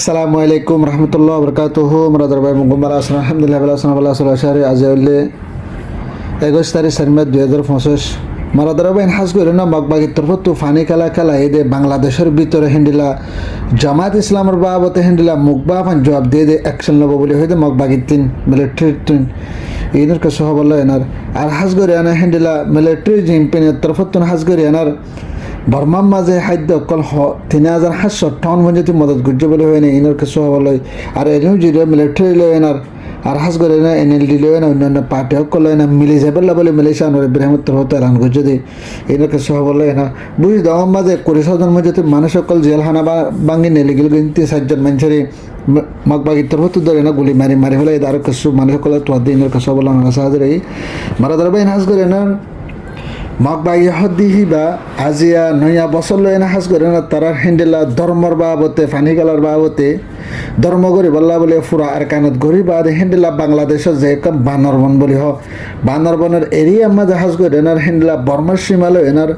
আসসালামু আলাইকুম রহমতুল্লাহ বরকাতুহ মরাদার ভাই মুকুম্বাল আসলাম আলহামদুলিল্লাহ আল্লাহ সাল্লাহ আজ হলে 21 তারিখ সারিমাত 2025 মরাদার ভাই হাজ করে না মগবাগির তরফ তো ফানি খেলা এদে বাংলাদেশের ভিতরে হিন্দিলা জামাত ইসলামের বাবতে হিন্দিলা মুকবা ফান জবাব দিয়ে দে অ্যাকশন লব বলে হইতে মগবাগির তিন মিলিটারি তিন ইনের কাছে হবল এনার আর হাজ করে আনা হিন্দিলা মিলিটারি জিম্পেনের তরফ তো হাজ করে আনার বর্মার মাঝে খাদ্য অকল 3700 টন পর্যন্ত মদত গুজ্জ বলে হয় না ইনার কিছু হবলই আর এরকম জিরো মিলিটারি লয় এনার আর হাস করে না এনএলডি লয় না অন্যান্য পার্টি অকল লয় না মিলি যাবে বলে মিলেছে আনোর ইব্রাহিমের তরফ এলান গুজ্জ দিই ইনার কিছু হবলই না বুঝি দাম মাঝে 20,000 মধ্যে মানুষ অকল জেলখানা বা বাঙ্গি নেলিগিল কিন্তু 4জন মানুষের মগবাগির তরফ তো ধরে না গুলি মারি হলে আর কিছু মানুষ অকল তো ইনার কিছু হবল না সাহায্যে মারা ধরবে হাস করে না মগবাগি হদ্দিহি বা আজিয়া নয়া বছর লয় না হাজ করে না তারা হিন্দিলা ধর্মর বাবতে ফানি খেলার বাবতে ধর্ম গরি বল্লা বলে ফুরা আর কানত গরি বা হিন্দিলা বাংলাদেশের যে বানরবন বলি হ বানরবনের এরিয়া মাঝে হাজ করে এনার হিন্দিলা বর্মার সীমালয় এনার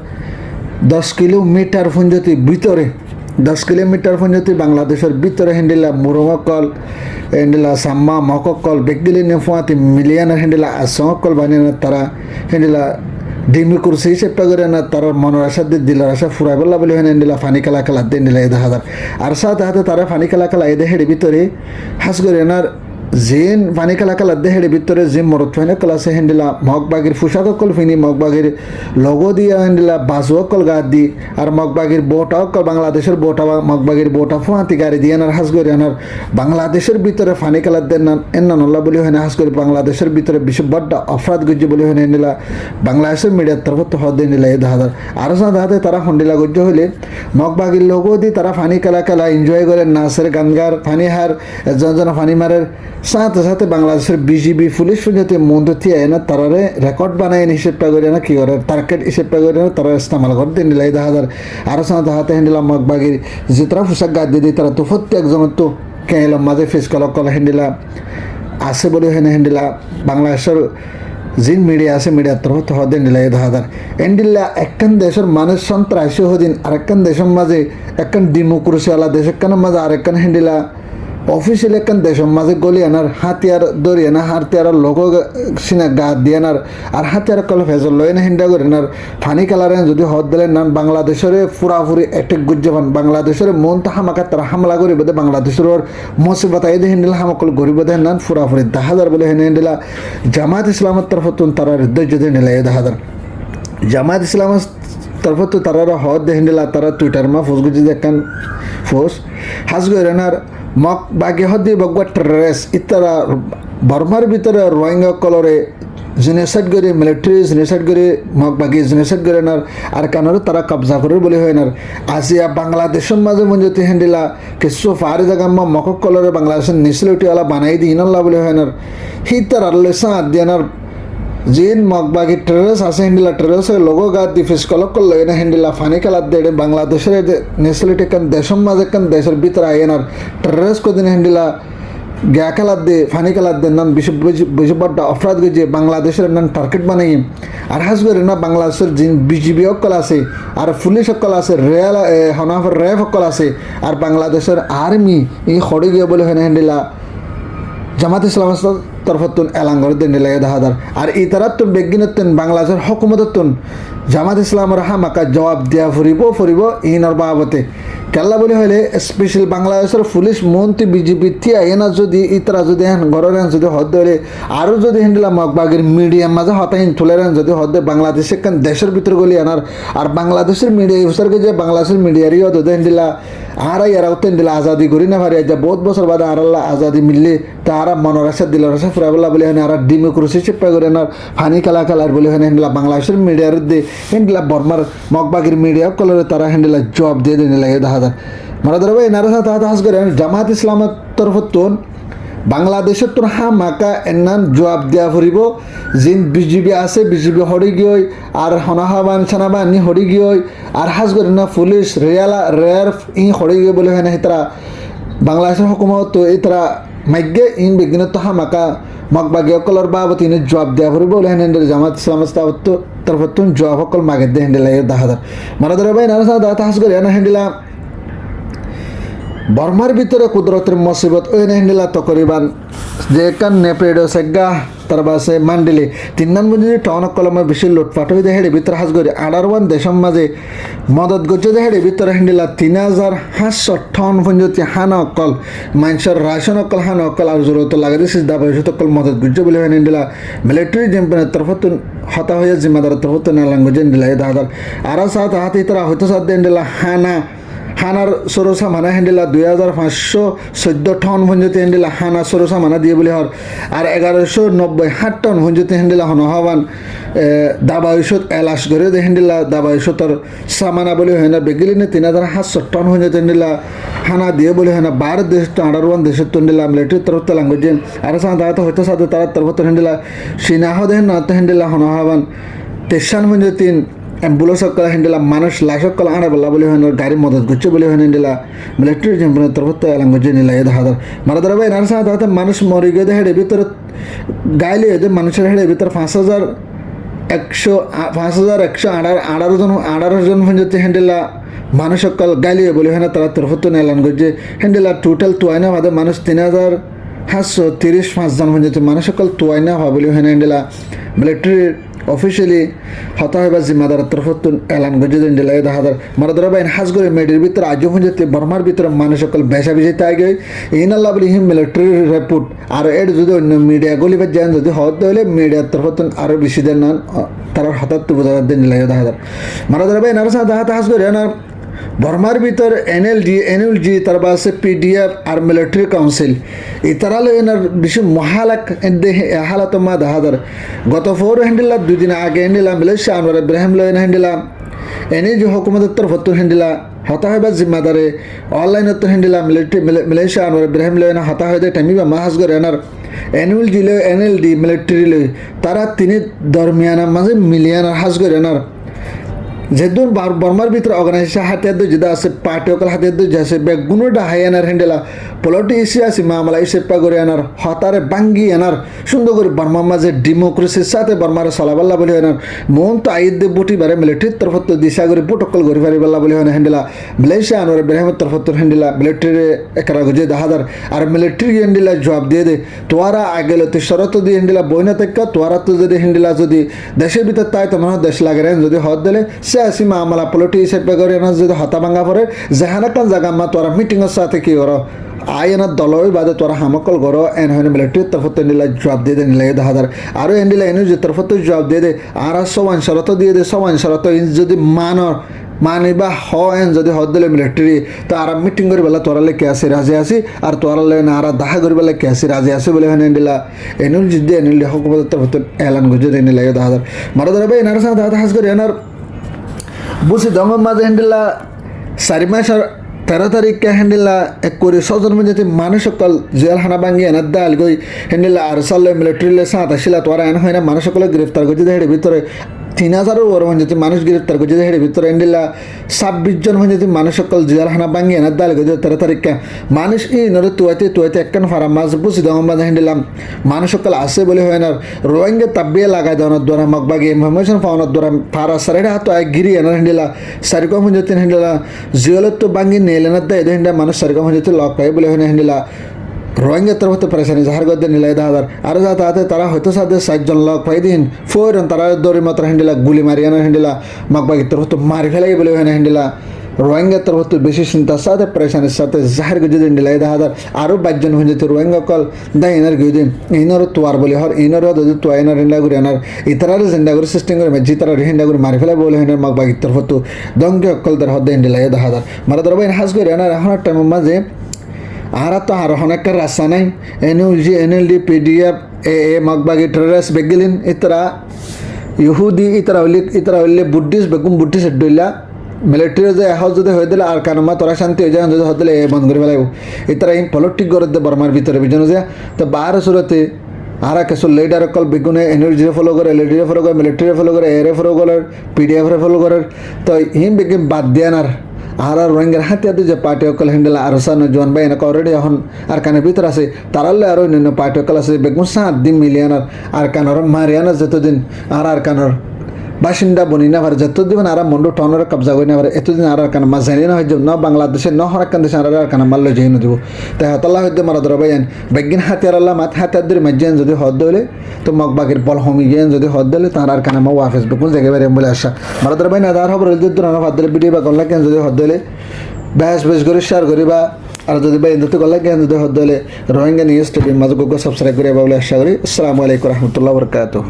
10 কিলোমিটার পর্যন্ত ভিতরে 10 কিলোমিটার পর্যন্ত বাংলাদেশের ভিতরে হিন্দিলা মুরমকল হিন্দিলা সাম্মা মককল বেগদিলি নেফুয়াতি মিলিয়ানের হিন্দিলা আসঙ্কল বানিয়ে তারা হিন্দিলা ডিমি করছে হিসেবটা করে না তার মনের আশা দিলার আশা ফুরাই বললা বলে হয় নিলা ফানি খেলা দিয়ে নিলা 10,000 আর সাথে হাতে তারা ফানি খেলা এদের হেডে ভিতরে হাস করে এনার জিন ফানি খেলা দেহের ভিতরে যে মরত ফাইনে ক্লাসে হেন্ডিলা মগবাগির পোশাক অকল ফিনি মগবাগির লগো দিয়া হেন্ডিলা বাজু অকল গা দি আর মগবাগির বোটা অকল বাংলাদেশের বোটা মগবাগির বোটা ফুয়াতি গাড়ি দিয়ে আনার হাস করে আনার বাংলাদেশের ভিতরে ফানি খেলা দেন এন্না নল্লা বলি হয় না হাস করে বাংলাদেশের ভিতরে বিশ্ব বড্ড অপরাধ গুজ্জ বলি হয় হেন্ডিলা বাংলাদেশের মিডিয়ার তরফ তো হদ নিলা 10,000 আর সাথে হাতে তারা হন্ডিলা গুজ্জ হইলে মগবাগির লগো দি তারা ফানি খেলা এনজয় করে নাচের গানগার ফানি হার একজন ফানি মারের সাথে সাথে বাংলাদেশের বিজিবি পুলিশ যাতে মন্ত্র থিয়ে না তারারে রেকর্ড বানায় হিসেবটা করে না কি করে টার্গেট হিসেবটা করে না তারা ইস্তেমাল করে দিন নিলাই 10,000 আরও সাথে হাতে হেন্ডিলা মগবাগির যে তারা পোশাক গাদ দিয়ে তারা তো প্রত্যেকজনের তো কেলাম মাঝে ফেস কল হেন্ডিলা আছে বলে হয় না হেন্ডিলা বাংলাদেশের জিন মিডিয়া আছে মিডিয়ার তরফ তো হদিন নিলাই 10,000 এন্ডিল্লা একখান দেশের মানুষ সন্ত্রাসী হদিন আরেকখান দেশের মাঝে একখান ডেমোক্রেসি আলা দেশ একখানের মাঝে আরেকখান হেন্ডিলা অফিসিয়াল একখান দেশের মাঝে গলি আনার হাতিয়ার দড়ি আনা হাতিয়ার লোক সিনা গা দিয়ে আনার আর হাতিয়ার কল ফেজল লয় না হিন্ডা করে আনার ফানি কালারে যদি হদ দিলেন না বাংলাদেশের পুরাপুরি অ্যাটেক গুজ্জাবান বাংলাদেশের মন তো হামাকা তারা হামলা করি বোধে বাংলাদেশের মুসিবত এই হিন্দিলা হামাকল গরিব বোধে নান পুরাপুরি 10,000 বলে হেনে হিন্দিলা জামাত ইসলামের তরফ তারা হৃদয় যদি নিলে 10,000 জামাত ইসলামের তরফ তো তারা হদ দে হিন্দিলা তারা টুইটার মা ফোস গুজি দেখান ফোস হাজ করে আনার মগ বাকি হদি বগবা ট্রেস ইতারা বর্মার ভিতরে রোহিঙ্গা কলরে জেনোসাইড করে মিলিটারি জেনোসাইড করে মগ বাকি জেনোসাইড করে নার আর কানার তারা কবজা করে বলে হয় নার আসিয়া বাংলাদেশের মাঝে মঞ্জুতি হ্যান্ডিলা কিছু ফারি জায়গা মক কলরে বাংলাদেশের নিসলটিওয়ালা বানাই দিই ইনল্লা বলে হয় নার হি তার আল্লে সাঁত দিয়ে নার জিন মগবাগি ট্রেস আছে হিন্দিলা ট্রেসের লগো গা দি ফিস কলক করলো এনে হিন্দিলা ফানি খেলার দেড়ে বাংলাদেশের নেসলিটি কান দেশের মাঝে কান দেশের ভিতরে আইনার ট্রেস কদিন হিন্দিলা গা খেলার দে ফানি খেলার দে নান বেশি বড্ড অপরাধ গেছে বাংলাদেশের নান টার্গেট বানাই আর হাস করে না বাংলাদেশের জিন বিজিবি অকল আছে আর পুলিশ অকল আছে রেল হনাফের রেফ অকল আছে আর বাংলাদেশের আর্মি এই খড়ে গিয়ে বলে হয় না হিন্দিলা জামাত ইসলাম তরফতুন এলাঙ্গর দিন নিলাই 10,000 আর ইতারাতুন বেগিনতুন বাংলাদেশের হকুমততুন জামাত ইসলামের হামাকা জবাব দিয়া ফুরিব ইনার বাবতে কেল্লা বলে হলে স্পেশাল বাংলাদেশের পুলিশ মন্ত্রী বিজেপি থিয়া এনা যদি ইতারা যদি ঘরের যদি হদ ধরে আরও যদি হিন্দিলা মগবাগের মিডিয়ার মাঝে হতাহীন তুলেন যদি হদ বাংলাদেশে কান দেশের ভিতরে গলি আনার আর বাংলাদেশের মিডিয়া ইউসারকে যে বাংলাদেশের মিডিয়ারই হদ হিন্দিলা আর এরাও তো হিন্দিলা আজাদি করি না পারি যা বহুত বছর বাদে আর আজাদি মিললে তারা মনের আশা দিলার আশা ফুরাবলা বলে হয় আর ডেমোক্রেসি চেপা করে না ফানি খেলার বলে হয় হিন্দিলা বাংলাদেশের মিডিয়ার দিয়ে হিন্দিলা বর্মার মগবাগির মিডিয়া কলরে তারা হিন্দিলা জব দিয়ে দিন লাগে 10,000 মারা ধরো ভাই নারা সাথে হাস করে জামাত ইসলামের তরফতুন বাংলাদেশের তোর মাকা এনান জবাব দেওয়া ফুরিব জিন বিজিবি আছে বিজিবি হরি গিয়ে আর হনাহাবান ছানাবান হরি গিয়ে আর হাস করে না পুলিশ রেয়ার ই হরি গিয়ে বলে হয় না তারা বাংলাদেশের হুকুমত তো এই তারা মাইগে ইন বিজ্ঞান তো হামাকা মগবাগি অকলর বাবত ইনে জবাব দেওয়া ফুরিব বলে হেন জামাত ইসলামের তরফতুন জবাব অকল মাগে দিয়ে হেন্ডিলা 10,000 মারা ধরো ভাই নারা সাথে হাস করে না হেন্ডিলা বর্মার ভিতরে কুদরতের মুসিবত ওই নেহিলা তকরিবান যে কান নেপেডো সেগা তার বাসে মান্ডিলি তিন্নান বুঝি টন কলমে বেশি লুটপাট হয়ে দেহেড়ে ভিতরে হাস করে আডারওয়ান দেশম মাঝে মদত গজ্জে দেহেড়ে ভিতরে হিন্দিলা 3,500 টন পঞ্জতি হান অকল মানুষের রাশন অকল হান অকল আর জরুরত লাগে দিস দাবা অকল মদত গজ্জে বলে হয় হিন্দিলা মিলিটারি জেম্পনের তরফত হতা হয়ে জিম্মাদার তরফত নালাঙ্গ জেন্দিলা এ দাদার আর সাথ হাত ইতরা হয়তো সাথ দেন্দিলা হানার সরসা মানা হেন্ডিলা 2,514 টন ভঞ্জতি হেন্ডিলা হানা সরসা মানা দিয়ে বলি হর আর 1,190 টন ভঞ্জতি হেন্ডিলা হন হবান দাবা ঔষধ এলাস করে দে হেন্ডিলা দাবা ঔষধর সামানা বলি হয় না বেগিলিনে 3,500 টন ভঞ্জতি হেন্ডিলা হানা দিয়ে বলি হয় না 12 দেশ তো 18 দেশের তন্ডিলা মিলিটারি তরফ লাঙ্গুজ আর সাধারণত হয়তো সাথে তারা তরফ হেন্ডিলা সিনাহ দেহেন না হেন্ডিলা হন হবান 23 ভঞ্জতি অ্যাম্বুলেন্স সকল হেন্ডিলা মানুষ লাশ সকল আনা বলা বলে হয় গাড়ি মদত করছে বলে হয় হেন্ডিলা মিলিটারি জেম্পনের তরফ লাঙ্গুজ নিলা এ হাজার মারা ধরা ভাই নার সাথে মানুষ মরে গিয়ে হেডে ভিতরে গাইলে এদের মানুষের হেডে ভিতরে 5,118 জন পর্যন্ত হেন্ডিলা মানুষ সকল গাইলিয়ে বলে হয় না তারা তরফ এলান করছে হেন্ডিলা টোটাল তোয়াইনা ভাবে মানুষ 3,535 জন পর্যন্ত মানুষ সকল তোয়াইনা হওয়া বলে হয় না হেন্ডিলা মিলিটারি অফিসিয়ালি হতা হয় বা জিম্মাদার তরফত এলান গজে দিন দিলা এ হাজার মারা ধরা বাইন হাজ করে মেডির ভিতরে আজও পর্যন্ত বর্মার ভিতরে মানুষ সকল বেসা বেশি তাই গে ইন আল্লাহ বলি হিম মিলিটারি রিপোর্ট আর এর যদি অন্য মিডিয়া গলিবার যান যদি হত হলে মিডিয়ার তরফত আরও বেশি দেন না তার হঠাৎ বোঝা দিন দিলা এ হাজার মারা ধরা বাইন আর সাথে হাজ করে না বর্মার ভিতর এনএলজি তার বাসে পিডিএফ আর মিলিটারি কাউন্সিল ইতারালো এনার বিশ্ব মহালাক হালাত মা দাহাদার গত ফোর হ্যান্ডিলা 2 দিন আগে হ্যান্ডিলা মালয়েশিয়া আনোয়ার ইব্রাহিম লোয়েন হ্যান্ডিলা এনে যে হুকুমতের তরফ হ্যান্ডিলা হতা হইবা জিম্মাদারে অনলাইনত হ্যান্ডিলা মালয়েশিয়া আনোয়ার ইব্রাহিম লোয়েন হতা হয়ে দেয় টাইমিবা মাহাজ করে এনার এনএলডি মিলিটারি লই তারা তিনি দরমিয়ানা মাঝে মিলিয়ানার হাজ করে এনার যেহেতু বর্মার ভিতরে অর্গানাইজেশন হাতে যেটা আছে পার্টি অকল হাতে যাচ্ছে বেগুনোটা হাই আনার হ্যান্ডেলা পলিটি ইস্যু আছে মামলা ইসেপা করে আনার হতারে বাঙ্গি আনার সুন্দর করে বর্মার মাঝে ডেমোক্রেসির সাথে বর্মার চলাবাল্লা বলে হয় না মন তো আইদ দে বুটি বারে মিলিটারির তরফত দিশা করে প্রোটোকল করে পারিবাল্লা বলে হয় না হ্যান্ডেলা মালয়েশিয়া আনোয়ার ইব্রাহিমের তরফত হ্যান্ডেলা মিলিটারি একরা গুজে দাহাদার আর মিলিটারি হ্যান্ডেলা জবাব দিয়ে দে তোয়ারা আগেলে তুই শরত দিয়ে হ্যান্ডেলা বইনা থেকে তোয়ারা তো যদি হ্যান্ডেলা যদি দেশের ভিতর তাই তোমার দেশ লাগে যদি হত দিলে আসি মামলা পলিটি হিসেবে করে না যদি হতা ভাঙা পড়ে যেখানে কান জায়গা মা তোরা মিটিংয়ের সাথে কি করো আইনার দলই বাদে তোরা হামকল করো এন হয় মিলিটারির তরফত নিলা জবাব দিয়ে দে নিলে 10,000 আরও এন্ডিলা এনে যে তরফত জবাব দিয়ে দে আর সমান শরত দিয়ে দে সমান শরত যদি মানিবা এন যদি হদ দিলে মিলিটারি তো আর মিটিং করে বেলা তোরা লেগে আসি রাজি আসি আর তোরা লে না আর দাহা করে বেলা কে আসি রাজি আসি বলে হয় এন্ডিলা এনুল জিদ্দি এনুল হুকুমতের তরফত এলান গুজে দিয়ে নিলে 10,000 মারা ধরে ভাই এনার সাথে হাজ করে এনার বুঝি দমন মাঝে হ্যান্ডিলা 4 মাসের 13 তারিখকে হ্যান্ডিলা 1,600 মধ্যে মানুষ সকল জেলখানা ভাঙি এনার দাল গই হ্যান্ডিলা আর সালে মিলিটারিলে সাথ আসিলা তোরা এন হয় না মানুষ সকলে গ্রেফতার করছে হেঁটে ভিতরে 3,000-এর ওর হয়ে মানুষ গ্রেফতার করছে হেঁটে ভিতরে হ্যান্ডিলা 26 জন হয়ে মানুষ সকল জেলখানা ভাঙি এনার দাল গই 13 তারিখকে মানুষ নরে তুয়াইতে একখান ফারা মাছ বুঝি দমন মাঝে হ্যান্ডিলাম মানুষ সকল আসে বলে হয় না রোহিঙ্গা তাব্বিয়ে লাগাই দেওয়ানোর দ্বারা মগবাগি ইনফরমেশন পাওয়ানোর দ্বারা ফারা সারেটা হাত আয় গিরি এনার হ্যান্ডিলা সারিকম হয়ে হ্যান্ডিলা জিওলের তো ভাঙি নেলেনার দেয় হ্যান্ডা মানুষ সারিকম হয়ে লক পাই বলে হয় না হ্যান্ডিলা রোহিঙ্গা তরফতে পরেশানি যাহার গদ্দে নিলাই 10,000 আর যা তাতে তারা হয়তো সাথে 7 জন লক পাই দিন ফোরন তারা দৌড়ি মাত্র হ্যান্ডিলা গুলি মারি আনার হ্যান্ডিলা মগবাগির তরফতে মারি ফেলাই বলে হয় না হ্যান্ডিলা রোহিঙ্গা তরফতে বেশি চিন্তার সাথে পরেশানির সাথে যাহার গজে দিন নিলাই 10,000 আরও 5 জন হয়ে যেত রোহিঙ্গা কল দাই এনার গিয়ে দিন ইনারও তোয়ার বলে হর ইনারও যদি তোয়া এনার হিন্ডা করে আনার ইতারারে জিন্দা করে সিস্টেম করে মেজি তারা হিন্ডা করে মারি ফেলাই বলে হয় মগবাগির তরফত দঙ্গে অকল তার হদ্দে নিলাই 10,000 মারা ধরবাই হাজ করে আনার এখন টাইমের মাঝে আর তো আর অনেকের রাস্তা নাই এনএলডি পিডিএফ এ মগবাগি টেররিস্ট বেগিলিন ইতরা ইহুদি ইতরা হইলে বুদ্ধিস্ট বেগুম বুদ্ধিস্ট ডইলা মিলিটারি যে এখন যদি হয়ে দিলে আর কানমা তোরা শান্তি হয়ে যায় যদি হয়ে দিলে বন্ধ করে ফেলাইব ইতরা ইন পলিটিক করে দে বর্মার ভিতরে বিজন যে তো বার সুরতে আর কিছু লিডার অকল বেগুনে এনএলজিরে ফলো করে এলডিরে ফলো করে মিলিটারি ফলো করে এরে ফলো করে পিডিএফরে ফলো করে তো হিম বেগিন বাদ দেন আর রোহিঙ্গার হাতে যে পার্টি অকল হ্যান্ডেল আর সানো জোয়ান ভাই এনেকা অলরেডি এখন আর কানের ভিতরে আছে তারালে আরও অন্যান্য পার্টি অকল আছে বেগুন 7 দিন মিলিয়ানার আর কানর মারিয়ানা যতদিন আর কানর বাসিন্দা বনি না পারে যতদিন আর মন্ডু টনের কবজা করি না পারে এতদিন আর কানা মাছ জানি না হয়তো ন বাংলাদেশে ন হরাক্কান দেশে আর কানা মাল লই যাই দিব তাই হতল্লা হইতে মারা ধরা বাইন বেগিন হাতিয়ার আল্লাহ মাত হাতিয়ার ধরে মাজ্জেন যদি হদ দলে তো মগ বাগের বল হমি গেন যদি হদ দলে তার আর কানা মা ফেসবুক কোন জায়গায় বাইরে বলে আসা মারা ধরা বাইন আদার খবর হইতে দূর না হদ দলে ভিডিও বা গল্লা কেন যদি হদ দলে বেশ বেশ করে শেয়ার করিবা আর যদি বাইন দিতে গল্লা কেন যদি হদ দলে রোহিঙ্গা নিউজ টিভির মাঝে সাবস্ক্রাইব করিবা বলে আশা করি আসসালামু আলাইকুম রহমতুল্লাহ বরকাতুহ।